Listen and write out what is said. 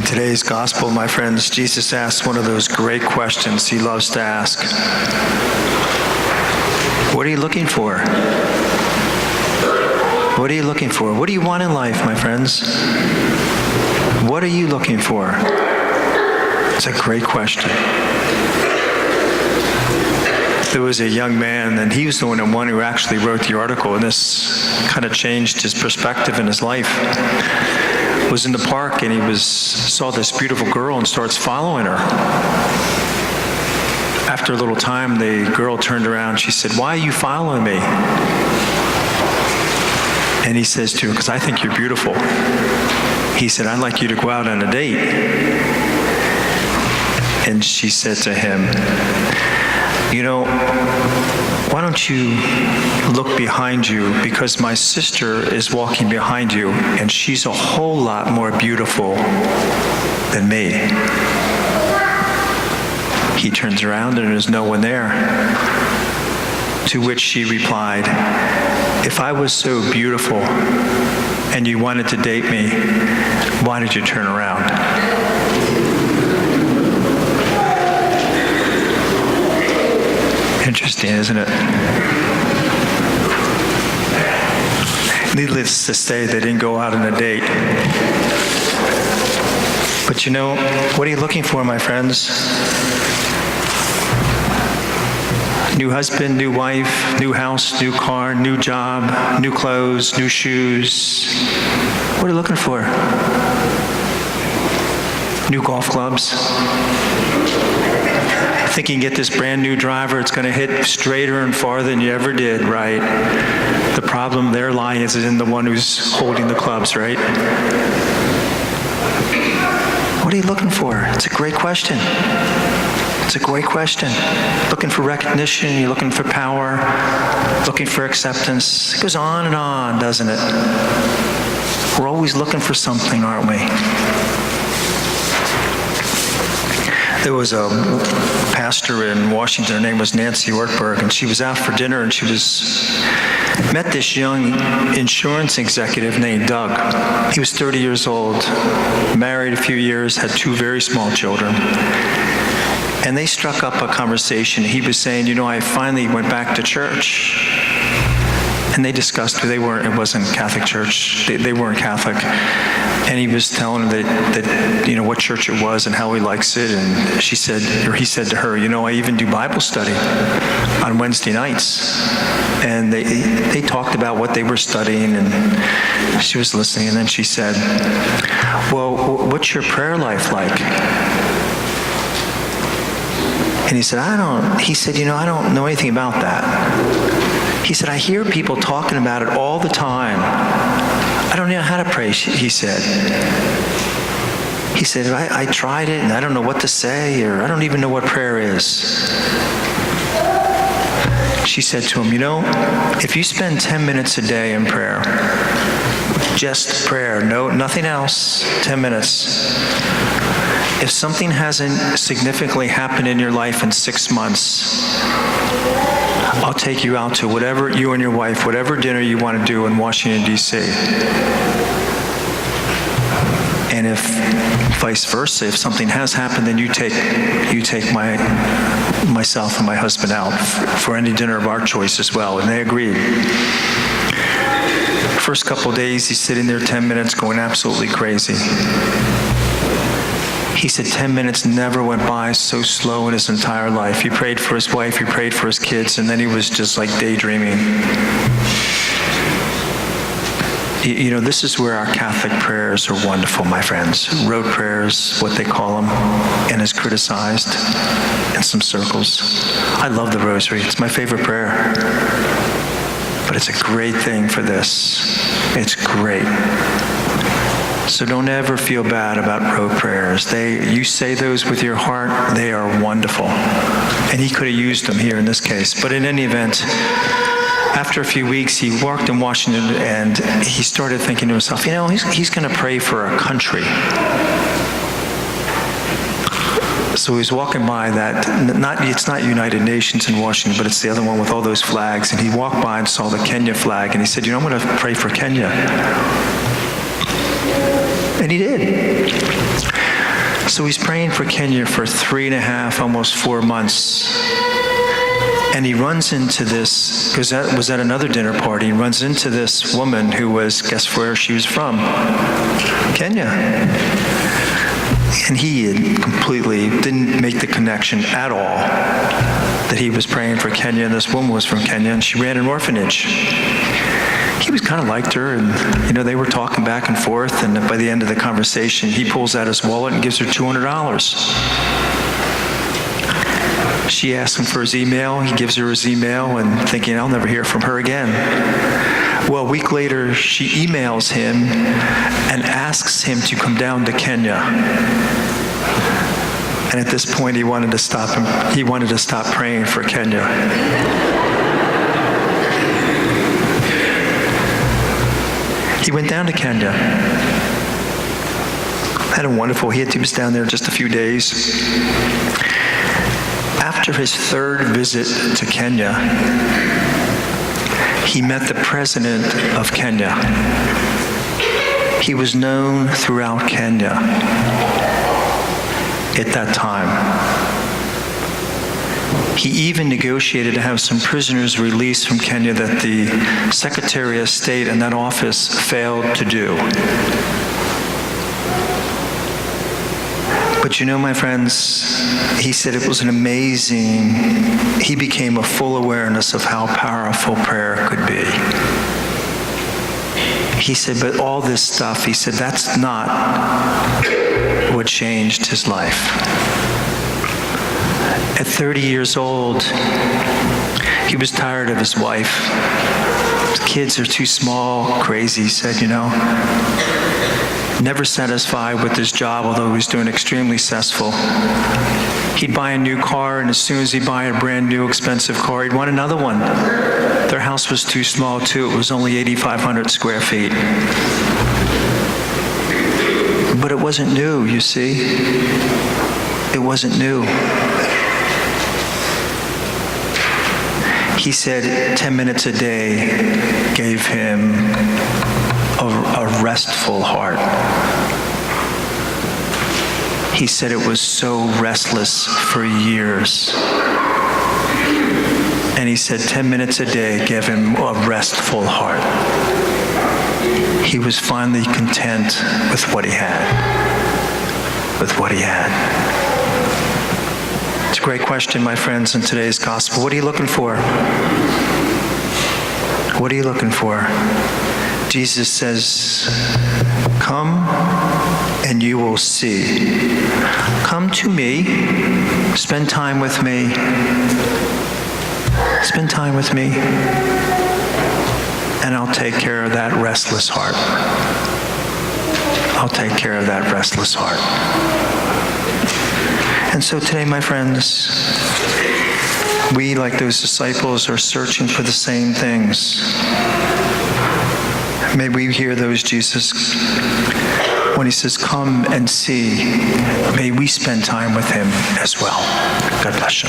Today's gospel, my friends, Jesus asked one of those great questions he loves to ask. What are you looking for? What are you looking for? What do you want in life, my friends? What are you looking for? It's a great question. There was a young man, and he was the one who actually wrote the article, and this kind of changed his perspective in his life. Was in the park, and he saw this beautiful girl and starts following her. After a little time, the girl turned around. She said, "Why are you following me?" And he says to her, "Because I think you're beautiful." He said, "I'd like you to go out on a date." And she said to him, "You know, why don't you look behind you, because my sister is walking behind you, and she's a whole lot more beautiful than me." He turns around and there's no one there. To which she replied, "If I was so beautiful and you wanted to date me, why did you turn around?" Interesting, isn't it? Needless to say, they didn't go out on a date. But you know, what are you looking for, my friends? New husband, new wife, new house, new car, new job, new clothes, new shoes. What are you looking for? New golf clubs? Think you can get this brand new driver, it's going to hit straighter and farther than you ever did, right? The problem there lies is in the one who's holding the clubs, right? What are you looking for? It's a great question. It's a great question. Looking for recognition, you're looking for power, looking for acceptance. It goes on, doesn't it? We're always looking for something, aren't we? There was a pastor in Washington, her name was Nancy Ortberg, and she was out for dinner, and she met this young insurance executive named Doug. He was 30 years old, married a few years, had 2 very small children. And they struck up a conversation. He was saying, "You know, I finally went back to church." And they discussed, it wasn't Catholic church, they weren't Catholic. And he was telling them that you know, what church it was and how he likes it. And he said to her, "You know, I even do Bible study on Wednesday nights." And they talked about what they were studying, and she was listening. And then she said, "Well, what's your prayer life like?" And he said, he said, "You know, I don't know anything about that." He said, "I hear people talking about it all the time. I don't know how to pray," he said. He said, I tried it and I don't know what to say, or I don't even know what prayer is." She said to him, "You know, if you spend 10 minutes a day in prayer, just prayer, nothing else, 10 minutes, if something hasn't significantly happened in your life in 6 months, I'll take you out to whatever, you and your wife, whatever dinner you want to do in Washington, D.C. And if vice versa, if something has happened, then you take myself and my husband out for any dinner of our choice as well." And they agreed. First couple of days, he's sitting there 10 minutes going absolutely crazy. He said 10 minutes never went by so slow in his entire life. He prayed for his wife, he prayed for his kids, and then he was just like daydreaming. You know, this is where our Catholic prayers are wonderful, my friends. Rote prayers, what they call them, and is criticized in some circles. I love the rosary. It's my favorite prayer. But it's a great thing for this. It's great. So don't ever feel bad about rote prayers. You say those with your heart, they are wonderful. And he could have used them here in this case. But in any event, after a few weeks, he worked in Washington, and he started thinking to himself, you know, he's going to pray for a country. So he was walking by it's not United Nations in Washington, but it's the other one with all those flags. And he walked by and saw the Kenya flag, and he said, you know, I'm going to pray for Kenya. And he did. So he's praying for Kenya for 3.5, almost 4 months. And he runs into this, because that was at another dinner party, he runs into this woman who was, guess where she was from? Kenya. And he had completely didn't make the connection at all that he was praying for Kenya, and this woman was from Kenya, and she ran an orphanage. He was kind of liked her, and they were talking back and forth, and by the end of the conversation, he pulls out his wallet and gives her $200. She asks him for his email. He gives her his email, and thinking, I'll never hear from her again. Well, a week later, she emails him and asks him to come down to Kenya. And at this point, he wanted to stop him. He wanted to stop praying for Kenya. He went down to Kenya. Had a wonderful, he was down there just a few days. After his third visit to Kenya, he met the president of Kenya. He was known throughout Kenya at that time. He even negotiated to have some prisoners released from Kenya that the Secretary of State in that office failed to do. But my friends, he said it was he became a full awareness of how powerful prayer could be. He said, but all this stuff, he said, that's not what changed his life. At 30 years old, he was tired of his wife. His kids are too small, crazy, he said, Never satisfied with his job, although he was doing extremely successful. He'd buy a new car, and as soon as he'd buy a brand new expensive car, he'd want another one. Their house was too small, too. It was only 8,500 square feet. But it wasn't new, you see. It wasn't new. He said 10 minutes a day gave him a restful heart. He said it was so restless for years. And he said 10 minutes a day gave him a restful heart. He was finally content with what he had. It's a great question, my friends, in today's gospel. What are you looking for? What are you looking for? Jesus says, come and you will see. Come to me, spend time with me. Spend time with me, and I'll take care of that restless heart. I'll take care of that restless heart. And so today, my friends, we, like those disciples, are searching for the same things. May we hear those Jesus, when he says, come and see, may we spend time with him as well. God bless you.